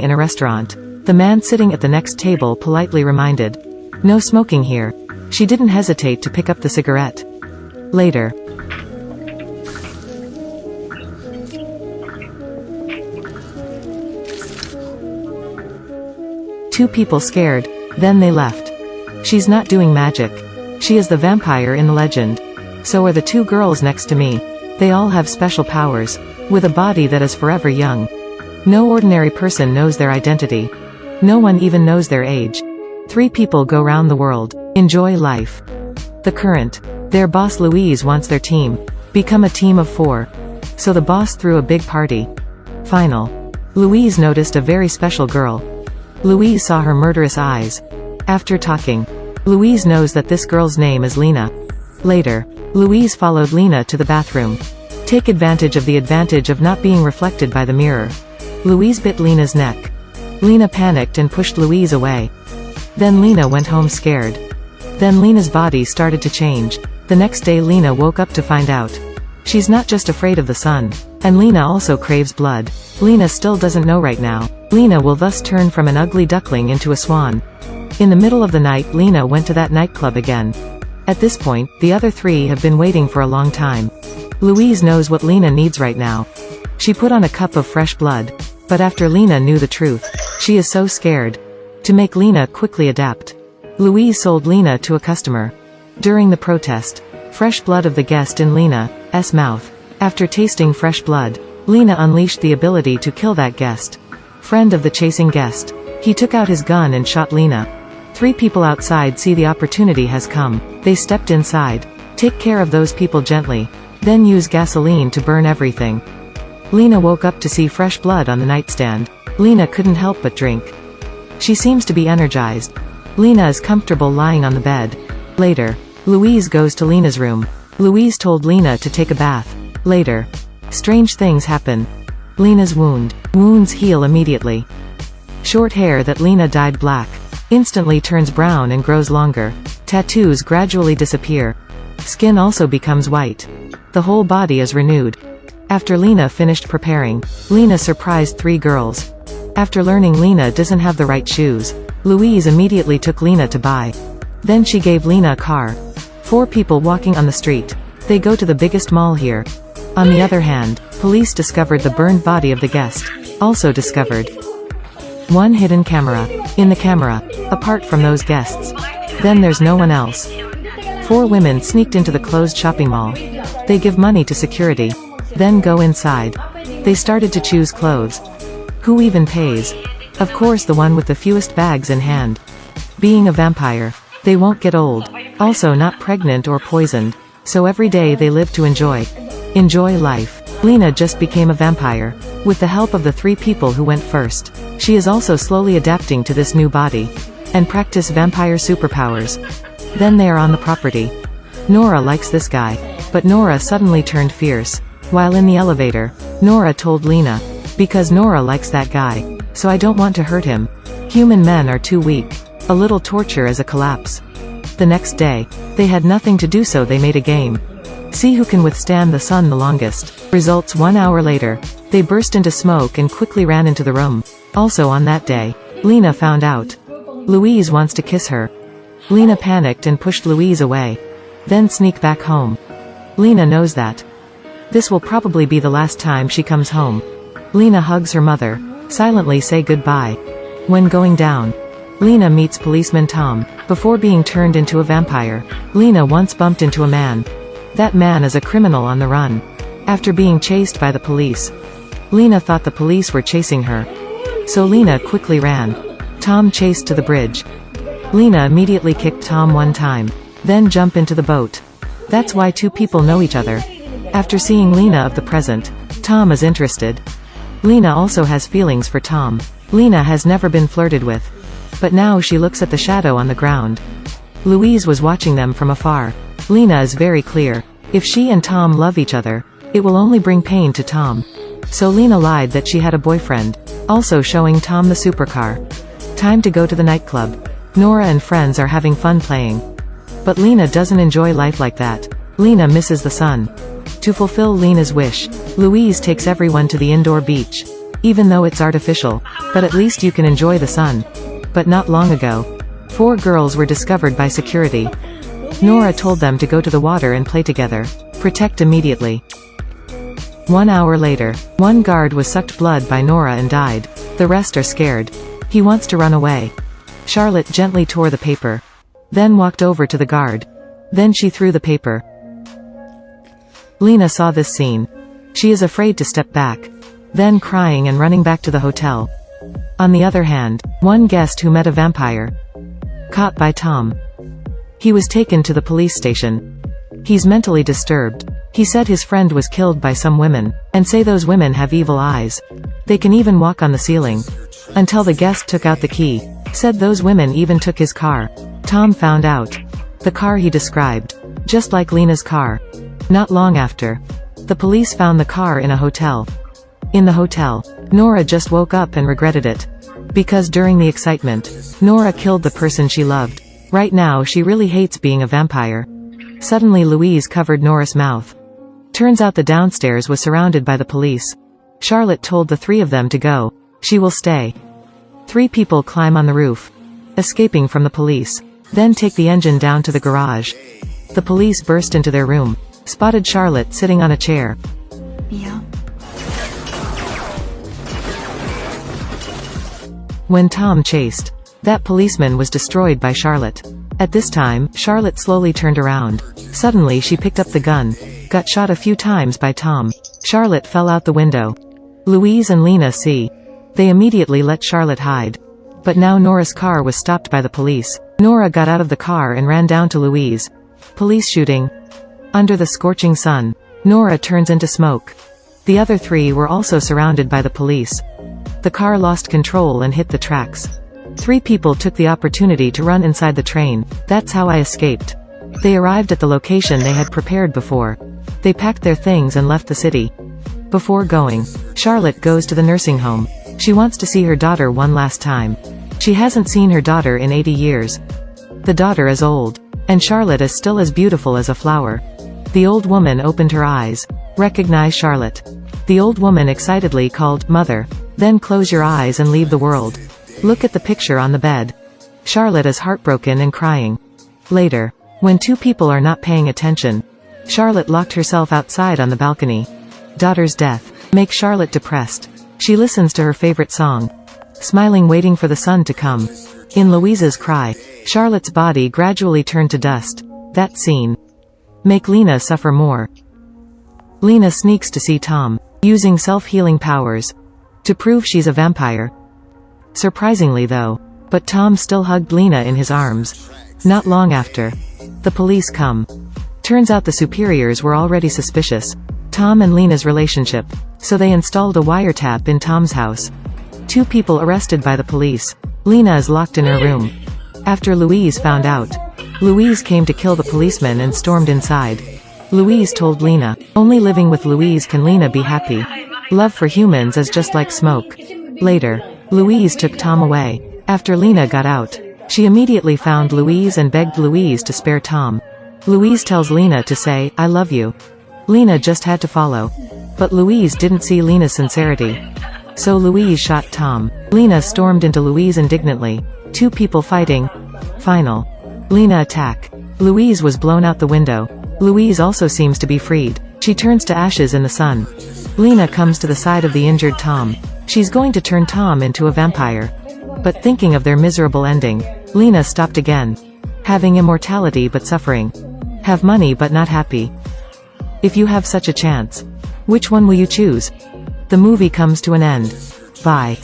in a restaurant. The man sitting at the next table politely reminded, "No smoking here." She didn't hesitate to pick up the cigarette. Later. Two people scared, then they left. She's not doing magic. She is the vampire in the legend. So are the two girls next to me. They all have special powers, with a body that is forever young. No ordinary person knows their identity. No one even knows their age. 3 people go round the world, enjoy life. The current. Their boss Louise wants their team. Become a team of 4. So the boss threw a big party. Final. Louise noticed a very special girl. Louise saw her murderous eyes. After talking, Louise knows that this girl's name is Lena. Later, Louise followed Lena to the bathroom. Take advantage of not being reflected by the mirror. Louise bit Lena's neck. Lena panicked and pushed Louise away. Then Lena went home scared. Then Lena's body started to change. The next day Lena woke up to find out. She's not just afraid of the sun. And Lena also craves blood. Lena still doesn't know right now. Lena will thus turn from an ugly duckling into a swan. In the middle of the night Lena went to that nightclub again. At this point, the other 3 have been waiting for a long time. Louise knows what Lena needs right now. She put on a cup of fresh blood. But after Lena knew the truth, she is so scared. To make Lena quickly adapt, Louise sold Lena to a customer. During the protest, fresh blood of the guest in Lena's mouth. After tasting fresh blood, Lena unleashed the ability to kill that guest. Friend of the chasing guest. He took out his gun and shot Lena. 3 people outside see the opportunity has come. They stepped inside. Take care of those people gently. Then use gasoline to burn everything. Lena woke up to see fresh blood on the nightstand. Lena couldn't help but drink. She seems to be energized. Lena is comfortable lying on the bed. Later, Louise goes to Lena's room. Louise told Lena to take a bath. Later, strange things happen. Lena's wounds heal immediately. Short hair that Lena dyed black instantly turns brown and grows longer. Tattoos gradually disappear. Skin also becomes white. The whole body is renewed. After Lena finished preparing, Lena surprised 3 girls. After learning Lena doesn't have the right shoes, Louise immediately took Lena to buy. Then she gave Lena a car. 4 people walking on the street. They go to the biggest mall here. On the other hand, police discovered the burned body of the guest. Also discovered 1 hidden camera. In the camera, apart from those guests. Then there's no one else. 4 women sneaked into the closed shopping mall. They give money to security. Then go inside. They started to choose clothes. Who even pays? Of course the one with the fewest bags in hand. Being a vampire, they won't get old. Also not pregnant or poisoned. So every day they live to enjoy life. Lena just became a vampire. With the help of the 3 people who went first. She is also slowly adapting to this new body. And practice vampire superpowers. Then they are on the property. Nora likes this guy. But Nora suddenly turned fierce. While in the elevator, Nora told Lena, "Because Nora likes that guy. So I don't want to hurt him. Human men are too weak. A little torture is a collapse." The next day, they had nothing to do so they made a game. See who can withstand the sun the longest. Results 1 hour later. They burst into smoke and quickly ran into the room. Also on that day, Lena found out. Louise wants to kiss her. Lena panicked and pushed Louise away. Then sneak back home. Lena knows that this will probably be the last time she comes home. Lena hugs her mother, silently say goodbye. When going down, Lena meets policeman Tom. Before being turned into a vampire, Lena once bumped into a man. That man is a criminal on the run. After being chased by the police, Lena thought the police were chasing her. So Lena quickly ran. Tom chased to the bridge. Lena immediately kicked Tom 1 time. Then jump into the boat. That's why 2 people know each other. After seeing Lena of the present, Tom is interested. Lena also has feelings for Tom. Lena has never been flirted with. But now she looks at the shadow on the ground. Louise was watching them from afar. Lena is very clear. If she and Tom love each other, it will only bring pain to Tom. So Lena lied that she had a boyfriend. Also showing Tom the supercar. Time to go to the nightclub. Nora and friends are having fun playing. But Lena doesn't enjoy life like that. Lena misses the sun. To fulfill Lena's wish, Louise takes everyone to the indoor beach. even though it's artificial. But at least you can enjoy the sun. But not long ago, 4 girls were discovered by security. Nora told them to go to the water and play together. Protect immediately. 1 hour later, one guard was sucked blood by Nora and died. The rest are scared. He wants to run away. Charlotte gently tore the paper. Then walked over to the guard. Then she threw the paper. Lena saw this scene. She is afraid to step back. Then crying and running back to the hotel. On the other hand, one guest who met a vampire. Caught by Tom. He was taken to the police station. He's mentally disturbed. He said his friend was killed by some women, and say those women have evil eyes. They can even walk on the ceiling. Until the guest took out the key. Said those women even took his car. Tom found out. The car he described. Just like Lena's car. Not long after. The police found the car in a hotel. In the hotel, Nora just woke up and regretted it. Because during the excitement, Nora killed the person she loved. Right now she really hates being a vampire. Suddenly Louise covered Nora's mouth. Turns out the downstairs was surrounded by the police. Charlotte told the 3 of them to go. She will stay. 3 people climb on the roof, escaping from the police. Then take the engine down to the garage. The police burst into their room. Spotted Charlotte sitting on a chair. Yeah. When Tom chased, that policeman was destroyed by Charlotte. At this time, Charlotte slowly turned around. Suddenly she picked up the gun. Got shot a few times by Tom. Charlotte fell out the window. Louise and Lena see. They immediately let Charlotte hide. But now Nora's car was stopped by the police. Nora got out of the car and ran down to Louise. Police shooting. Under the scorching sun, Nora turns into smoke. The other 3 were also surrounded by the police. The car lost control and hit the tracks. 3 people took the opportunity to run inside the train. That's how I escaped. They arrived at the location they had prepared before. They packed their things and left the city. Before going, Charlotte goes to the nursing home. She wants to see her daughter one last time. She hasn't seen her daughter in 80 years. The daughter is old. And Charlotte is still as beautiful as a flower. The old woman opened her eyes. Recognize Charlotte. The old woman excitedly called, "Mother." Then close your eyes and leave the world. Look at the picture on the bed. Charlotte is heartbroken and crying. Later, when 2 people are not paying attention, Charlotte locked herself outside on the balcony. Daughter's death makes Charlotte depressed. She listens to her favorite song. Smiling, waiting for the sun to come. In Louise's cry, Charlotte's body gradually turned to dust. That scene make Lena suffer more. Lena sneaks to see Tom, using self-healing powers to prove she's a vampire. Surprisingly though, but Tom still hugged Lena in his arms. Not long after, the police come. Turns out the superiors were already suspicious. Tom and Lena's relationship. So they installed a wiretap in Tom's house. 2 people arrested by the police. Lena is locked in her room. After Louise found out, Louise came to kill the policeman and stormed inside. Louise told Lena, only living with Louise can Lena be happy. Love for humans is just like smoke. Later, Louise took Tom away. After Lena got out, she immediately found Louise and begged Louise to spare Tom. Louise tells Lena to say, "I love you." Lena just had to follow. But Louise didn't see Lena's sincerity. So Louise shot Tom. Lena stormed into Louise indignantly. 2 people fighting. Final. Lena attack. Louise was blown out the window. Louise also seems to be freed. She turns to ashes in the sun. Lena comes to the side of the injured Tom. She's going to turn Tom into a vampire. But thinking of their miserable ending, Lena stopped again. Having immortality but suffering. Have money but not happy. If you have such a chance, which one will you choose? The movie comes to an end. Bye.